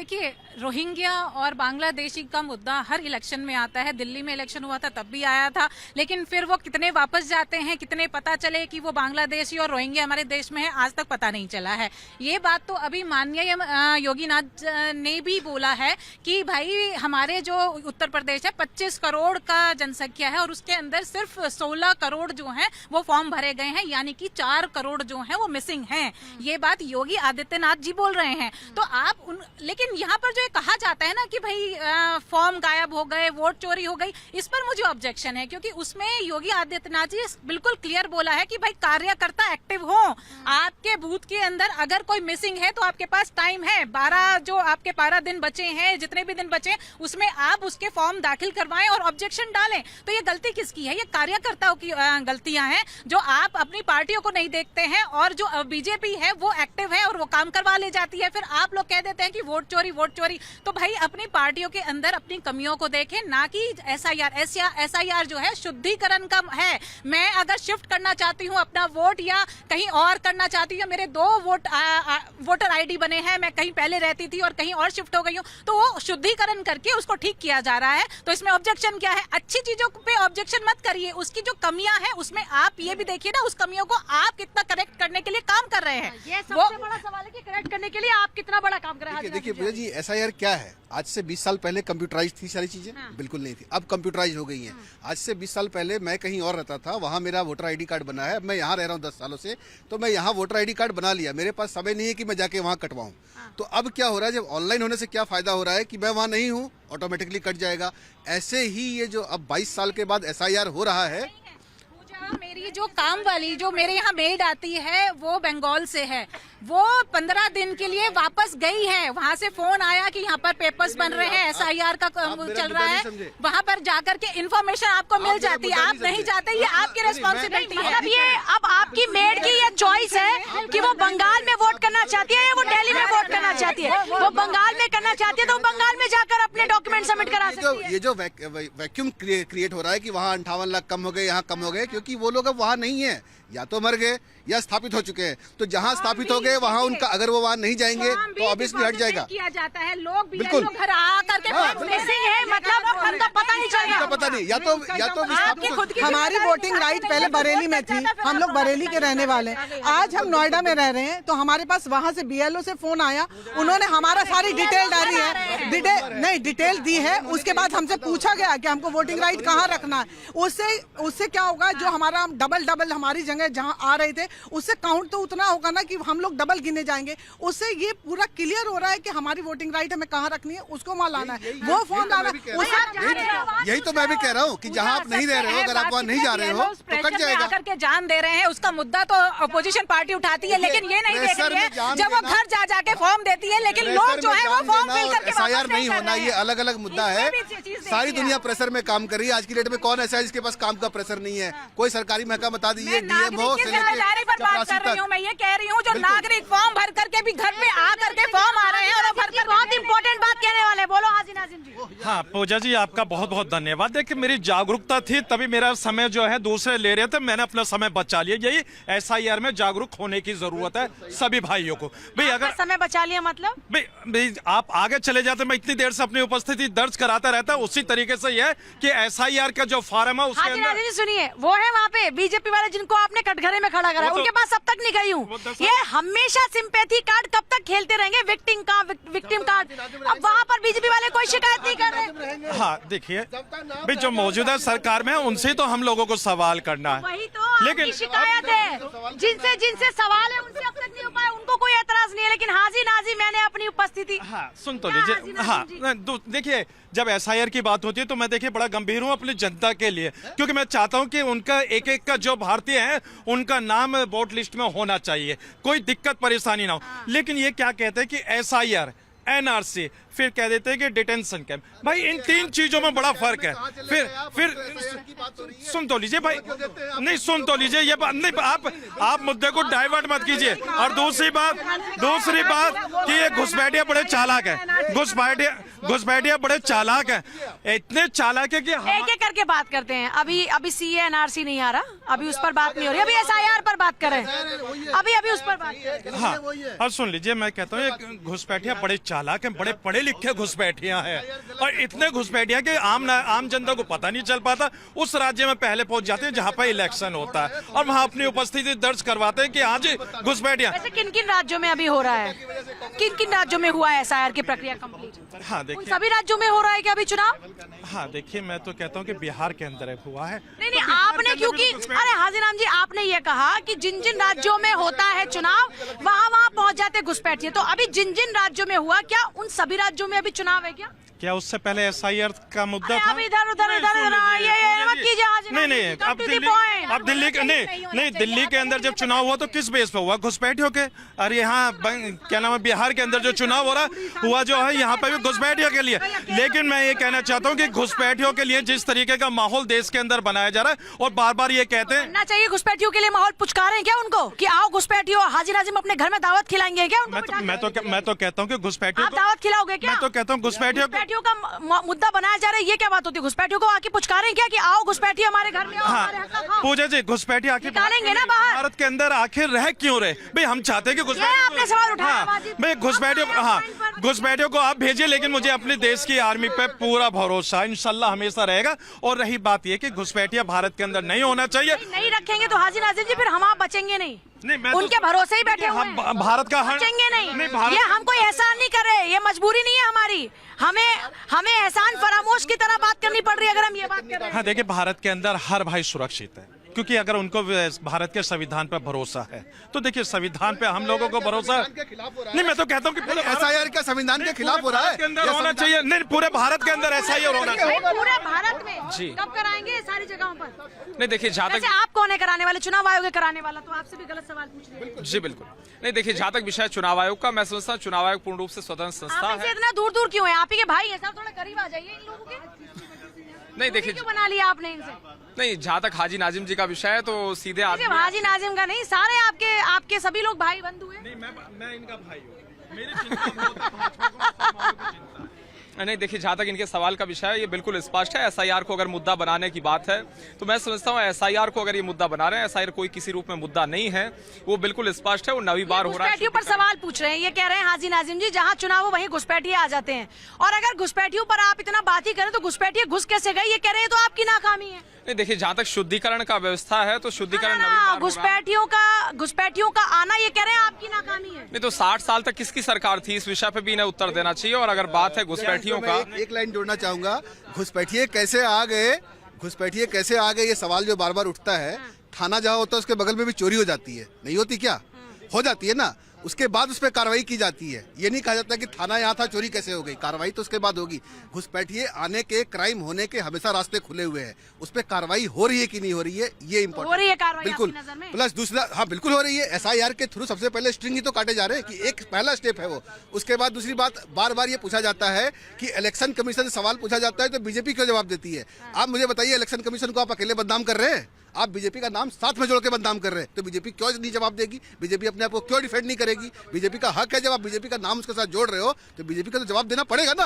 देखिए, रोहिंग्या और बांग्लादेशी का मुद्दा हर इलेक्शन में आता है। दिल्ली में इलेक्शन हुआ था तब भी आया था, लेकिन फिर वो कितने वापस जाते हैं, कितने पता चले कि वो बांग्लादेशी और रोहिंग्या हमारे देश में है, आज तक पता नहीं चला है। ये बात तो अभी माननीय योगी नाथ ने भी बोला है कि भाई हमारे जो उत्तर प्रदेश है 25 करोड़ का जनसंख्या है और उसके अंदर सिर्फ 16 करोड़ जो है वो फॉर्म भरे गए हैं, यानी कि 4 करोड़ जो है वो मिसिंग हैं। ये बात योगी आदित्यनाथ जी बोल रहे हैं। तो आप लेकिन यहाँ पर जो ये कहा जाता है ना कि भाई फॉर्म गायब हो गए, वोट चोरी हो गई, इस पर मुझे ऑब्जेक्शन है, क्योंकि उसमें योगी आदित्यनाथ जी बिल्कुल क्लियर बोला है कि भाई कार्यकर्ता एक्टिव हो। आपके बूथ के अंदर अगर कोई मिसिंग है तो आपके पास टाइम है, 12 दिन बचे हैं, जितने भी दिन बचे उसमें आप उसके फॉर्म दाखिल करवाएं और ऑब्जेक्शन डालें। तो ये गलती किसकी है? ये कार्यकर्ताओं की गलतियां हैं जो आप अपनी पार्टियों को नहीं देखते हैं, और जो बीजेपी है वो एक्टिव है और वो काम करवा ले जाती है। फिर आप लोग कह देते हैं कि वोट चोरी। तो भाई अपनी पार्टियों के अंदर अपनी कमियों को देखें, ना कि एसआईआर जो है शुद्धिकरण का है। मैं अगर शिफ्ट करना चाहती हूँ अपना वोट या कहीं और करना चाहती हूँ, मेरे 2 वोटर आईडी बने हैं, मैं कहीं पहले रहती थी और कहीं और शिफ्ट हो गई हूँ, तो वो शुद्धिकरण करके उसको ठीक किया जा रहा है। तो इसमें ऑब्जेक्शन क्या है? अच्छी चीजों पे ऑब्जेक्शन मत करिए, उसकी जो कमियां हैं उसमें आप ये भी देखिए ना, उस कमियों को आप कितना करेक्ट करने के लिए काम कर रहे हैं। ये सबसे बड़ा सवाल है कि करेक्ट करने के लिए आप कितना बड़ा काम कर रहे हैं। देखिए पूजा जी, एसआईआर क्या है? आज से 20 साल पहले कंप्यूटराइज थी सारी चीजें? बिल्कुल नहीं थी। अब कंप्यूटराइज हो गई हैं। आज से 20 साल पहले मैं कहीं और रहता था, वहाँ मेरा वोटर आईडी कार्ड बना है। मैं यहाँ रह रहा हूँ 10 सालों से, तो मैं यहाँ वोटर आईडी कार्ड बना लिया, मेरे पास समय नहीं है कि मैं जाके वहाँ कटवाऊँ। तो अब क्या हो रहा है, जब ऑनलाइन होने से क्या फायदा हो रहा है कि मैं वहाँ नहीं हूँ, ऑटोमेटिकली कट जाएगा। ऐसे ही ये जो अब 22 साल के बाद एसआईआर हो रहा है। मेरी जो काम वाली जो मेरे यहाँ मेड आती है वो बंगाल से है, वो 15 दिन के लिए वापस गई है। वहाँ से फोन आया कि यहाँ पर पेपर्स बन रहे हैं, एसआईआर का चल रहा है, वहाँ पर जाकर के इन्फॉर्मेशन आपको मिल जाती है। आप नहीं जाते, ये आपकी रिस्पॉन्सिबिलिटी है। मतलब ये अब आपकी मेड की ये चॉइस है कि वो बंगाल में वोट करना चाहती है या वो दिल्ली में वोट करना चाहती है। वो बंगाल में करना चाहती है तो बंगाल में जाकर अपने डॉक्यूमेंट सबमिट करा सकती है। ये जो वैक्यूम क्रिएट हो रहा है कि वहाँ 58 लाख कम हो गए, यहाँ कम हो गए, क्योंकि वो लोग अब वहाँ नहीं है, या तो मर गए या स्थापित हो चुके हैं। तो जहाँ स्थापित हो गए वहाँ उनका, अगर वो वहाँ नहीं जाएंगे तो ऑब्वियसली हट जाएगा। किया जाता है, लोग भी बिल्कुल घर आ करके मिसिंग है, मतलब उनका पता नहीं चलेगा। पता नहीं, या तो हमारी वोटिंग राइट पहले बरेली में थी, हम लोग बरेली के रहने वाले हैं। आज हम नोएडा में रह रहे हैं, तो हमारे पास वहाँ से बीएलओ से फोन आया, उन्होंने हमारा सारी डिटेल डाली है, डिटेल दी है। उसके बाद हमसे पूछा गया कि हमको वोटिंग राइट कहाँ रखना है। उससे क्या होगा, जो हमारा डबल हमारी जगह जहाँ आ रहे थे उससे काउंट तो उतना होगा ना कि हम लोग डबल गिने जाएंगे। उससे ये पूरा क्लियर हो रहा है कि हमारी वोटिंग राइट हमें कहाँ रखनी है, उसको वहाँ लाना है, वो फॉर्म लाना है। यही तो मैं भी कह रहा हूँ कि जहाँ आप नहीं रह रहे हो, अगर आप वहाँ नहीं जा रहे हो तो कट जाएगा। आकर के जान दे रहे हैं, उसका मुद्दा तो अपोजिशन पार्टी उठाती है, लेकिन ये नहीं देख रही है जब वो घर जा जाके फॉर्म देती है, लेकिन लोग जो है वो फॉर्म फिल करके एसआईआर नहीं होना, ये अलग अलग मुद्दा है। सारी दुनिया प्रेशर में काम कर रही है। आज की डेट में कौन ऐसा है जिसके पास काम का प्रेशर नहीं है? कोई सरकारी महकमा बता दीजिए, डीएम हो, पर बात कर रही हूँ मैं, ये कह रही हूँ जो नागरिक फॉर्म भर करके भी घर पे आ करके फॉर्म आ रहे हैं और भर कर बहुत इंपॉर्टेंट बात कहने वाले, बोलो हाजिर नाजिम जी। हाँ पूजा जी, आपका बहुत बहुत धन्यवाद। देखिए मेरी जागरूकता थी तभी मेरा समय जो है दूसरे ले रहे थे, मैंने अपना समय बचा लिया। यही एसआईआर में जागरूक होने की जरूरत है सभी भाइयों को। भाई अगर समय बचा लिया मतलब भाई आप आगे चले जाते, मैं इतनी देर से अपनी उपस्थिति दर्ज कराता रहता। उसी तरीके से यह कि एसआईआर का जो फॉर्म है उसके अंदर सुनिए, वो है वहाँ पे बीजेपी वाले जिनको आपने कटघरे में खड़ा करा, उनके पास अब तक नहीं गई हूँ। ये हमेशा सिंपैथी कार्ड कब तक खेलते रहेंगे, विक्टिम कार्ड। अब वहाँ पर बीजेपी वाले कोई शिकायत नहीं कर रहे। हाँ देखिए भाई, जो मौजूदा सरकार में है उनसे तो हम लोगों को सवाल करना है। वही तो लेकिन शिकायत है, जिनसे सवाल है उनसे अब तक नहीं हो पाया, उनको कोई एतराज नहीं है। लेकिन हाजी नाजी मैंने अपनी उपस्थिति सुन तो लीजिए। हाँ देखिए, जब एसआईआर की बात होती है तो मैं देखिए बड़ा गंभीर हूँ अपनी जनता के लिए, क्योंकि मैं चाहता हूँ कि उनका एक एक का जो भारतीय है उनका नाम वोट लिस्ट में होना चाहिए, कोई दिक्कत परेशानी ना हो। लेकिन ये क्या कहते हैं कि एसआईआर, एनआरसी, फिर कह देते हैं कि डिटेंशन कैंप। भाई इन 3 चीजों में बड़ा फर्क है। फिर सुन तो लीजिए भाई, नहीं सुन तो लीजिए, ये बात नहीं, आप मुद्दे को डाइवर्ट मत कीजिए। और दूसरी बात कि ये घुसपैठिया बड़े चालाक है। घुसपैठिया बड़े चालाक हैं, इतने चालाक है कि एक एक करके बात करते हैं। अभी सीए एनआरसी नहीं आ रहा, अभी उस पर बात नहीं हो रही, अभी एसआईआर पर बात करें, अभी उस पर बात करें। हाँ, अब सुन लीजिए, मैं कहता हूँ ये घुसपैठिया बड़े चालाक हैं, बड़े पढ़े लिखे घुसपैठिया हैं, और इतने घुसपैठिया कि आम जनता को पता नहीं चल पाता। उस राज्य में पहले पहुंच जाते हैं जहाँ पर इलेक्शन होता है, और वहाँ अपनी उपस्थिति दर्ज करवाते हैं कि आज घुसपैठिया। वैसे किन किन राज्यों में अभी हो रहा है, किन किन राज्यों में हुआ है एसआईआर की प्रक्रिया कंप्लीट? हाँ उन देखिए, सभी राज्यों में हो रहा है क्या अभी चुनाव? हाँ देखिए, मैं तो कहता हूँ कि बिहार के अंदर हुआ है। नहीं आपने, क्योंकि अरे हाजी राम जी, आपने ये कहा कि जिन जिन राज्यों में होता है चुनाव वहाँ पहुँच जाते घुसपैठिए, तो अभी जिन जिन राज्यों में हुआ, क्या उन सभी राज्यों में अभी चुनाव है क्या उससे पहले एसआईआर का मुद्दा था? अब इधर उधर ये मत कीजिए हाजी राम जी, नहीं, come अब to the दिल्ली, point। अब दिल्ली के नहीं, दिल्ली के अंदर जब चुनाव हुआ तो किस बेस पे हुआ? घुसपैठियों के। अरे यहाँ क्या नाम है, बिहार के अंदर जो चुनाव हो रहा हुआ जो है, यहाँ पे भी घुसपैठियों के लिए। लेकिन मैं ये कहना चाहता हूँ कि घुसपैठियों के लिए जिस तरीके का माहौल देश के अंदर बनाया जा रहा है, और बार बार ये कहते हैं ना चाहिए घुसपैठियों के लिए माहौल, पुचकारें क्या उनको कि आओ घुसपैठियों, हाजी नाजिम अपने घर में दावत खिलाएंगे क्या उनको? मैं तो कहता हूँ कि घुसपैठियों आप दावत खिलाओगे क्या? मैं तो कहता हूँ घुसपैठियों का मुद्दा बनाया जा रहा है, ये क्या बात होती है? घुसपैठियों को आके पुचकारें क्या कि आओ घुसपैठिए हमारे घर में, आओ हमारे हक का खाओ। पूजा जी, घुसपैठिए आखिर निकालेंगे ना बाहर। भारत के अंदर आखिर रह क्यों रहे भाई? हम चाहते हैं कि ये आपने सवाल उठाया हाँ, बाजी। भाई घुसपैठियों, हाँ घुसपैठियों को आप भेजिए, लेकिन मुझे अपने देश की आर्मी पे पूरा भरोसा इंशाल्लाह हमेशा रहेगा। और रही बात ये कि घुसपैठिया भारत के अंदर नहीं होना चाहिए। नहीं रखेंगे तो हाजी नाजिम जी फिर हम आप बचेंगे नहीं, मैं तो- उनके भरोसे ही बैठे हुए हम हैं। भारत का बचेंगे नहीं, भारत ये हम कोई एहसान नहीं कर रहे, ये मजबूरी नहीं है हमारी, हमें एहसान फरामोश की तरह बात करनी पड़ रही है अगर हम ये बात कर रहे हैं। हाँ देखिए, भारत के अंदर हर भाई सुरक्षित है, क्योंकि अगर उनको भारत के संविधान पर भरोसा है तो देखिए संविधान पे हम लोगों को भरोसा नहीं। मैं तो कहता हूँ कि एसआईआर क्या संविधान के खिलाफ हो रहा है? के अंदर होना चाहिए, नहीं पूरे भारत के अंदर एसआईआर होना चाहिए। पूरे भारत में जी। कब कराएंगे सारी जगहों पर? नहीं देखिए, जहाँ वैसे तक आप कौन है कराने वाले? चुनाव आयोग है कराने वाला, तो आपसे भी गलत सवाल पूछ रहे हैं। जी बिल्कुल नहीं, देखिए जहाँ तक विषय चुनाव आयोग का, मैं समझता हूँ चुनाव आयोग पूर्ण रूप से स्वतंत्र संस्था आप इनसे है। इतना दूर दूर क्यों है? आप ही के भाई हैं साहब, थोड़ा करीब आ जाइए इन लोगों के। नहीं देखिए, क्यों बना लिया आपने इनसे? नहीं जहाँ तक हाजी नाजिम जी का विषय है तो सीधे सिर्फ हाजी नाजिम का नहीं, सारे आपके सभी लोग भाई बंधु हैं। नहीं, मैं इनका भाई हूँ, मेरी चिंता बहुत है, भाजपा को, समाज को चिंता है। नहीं देखिए, जहाँ तक इनके सवाल का विषय है ये बिल्कुल स्पष्ट है। एसआईआर को अगर मुद्दा बनाने की बात है तो मैं समझता हूँ एसआईआर को अगर ये मुद्दा बना रहे हैं, एसआईआर कोई किसी रूप में मुद्दा नहीं है, वो बिल्कुल स्पष्ट है, वो नवी बार हो रहा है। घुसपैठियों पर सवाल पूछ रहे हैं, ये कह रहे हैं हाजी नाजिम जी जहाँ चुनाव हो वहीं घुसपैठिए आ जाते हैं, और अगर घुसपैठियों पर आप इतना बात ही करें तो घुसपैठिए घुस कैसे गए? ये कह रहे हैं तो आपकी नाकामी है। नहीं देखिए, जहाँ तक शुद्धिकरण का व्यवस्था है तो शुद्धिकरण नवी बार हो रहा है। घुसपैठियों का आना, ये कह रहे हैं आपकी नाकामी है। नहीं तो 60 साल तक किसकी सरकार थी, इस विषय पे भी इन्हें उत्तर देना चाहिए। और अगर बात है घुसपैठियों का, एक लाइन जोड़ना चाहूंगा, घुसपैठिए कैसे आ गए, घुसपैठिए कैसे आ गए, ये सवाल जो बार बार उठता है। थाना जहाँ होता है उसके बगल में भी चोरी हो जाती है, नहीं होती क्या? हो जाती है ना, उसके बाद उस पर कार्रवाई की जाती है। ये नहीं कहा जाता कि थाना यहाँ था, चोरी कैसे हो गई। कार्रवाई तो उसके बाद होगी। घुसपैठिए आने के, क्राइम होने के हमेशा रास्ते खुले हुए हैं, उस पर कार्रवाई हो रही है कि नहीं हो रही है, ये इंपॉर्टेंट हो रही है कार्रवाई बिल्कुल। आपकी नजर में? प्लस दूसरा, हाँ बिल्कुल हो रही है। एसआईआर के थ्रू सबसे पहले स्ट्रिंग ही तो काटे जा रहे हैं, कि एक पहला स्टेप है वो। उसके बाद दूसरी बात, बार बार ये पूछा जाता है कि इलेक्शन कमीशन से सवाल पूछा जाता है तो बीजेपी क्यों जवाब देती है? आप मुझे बताइए, इलेक्शन कमीशन को आप अकेले बदनाम कर रहे हैं? आप बीजेपी का नाम साथ में जोड़ के बदनाम कर रहे हैं, तो बीजेपी क्यों नहीं जवाब देगी? बीजेपी अपने आप को क्यों डिफेंड नहीं करेगी? बीजेपी का हक है, जब आप बीजेपी का नाम उसके साथ जोड़ रहे हो तो बीजेपी का तो जवाब देना पड़ेगा ना।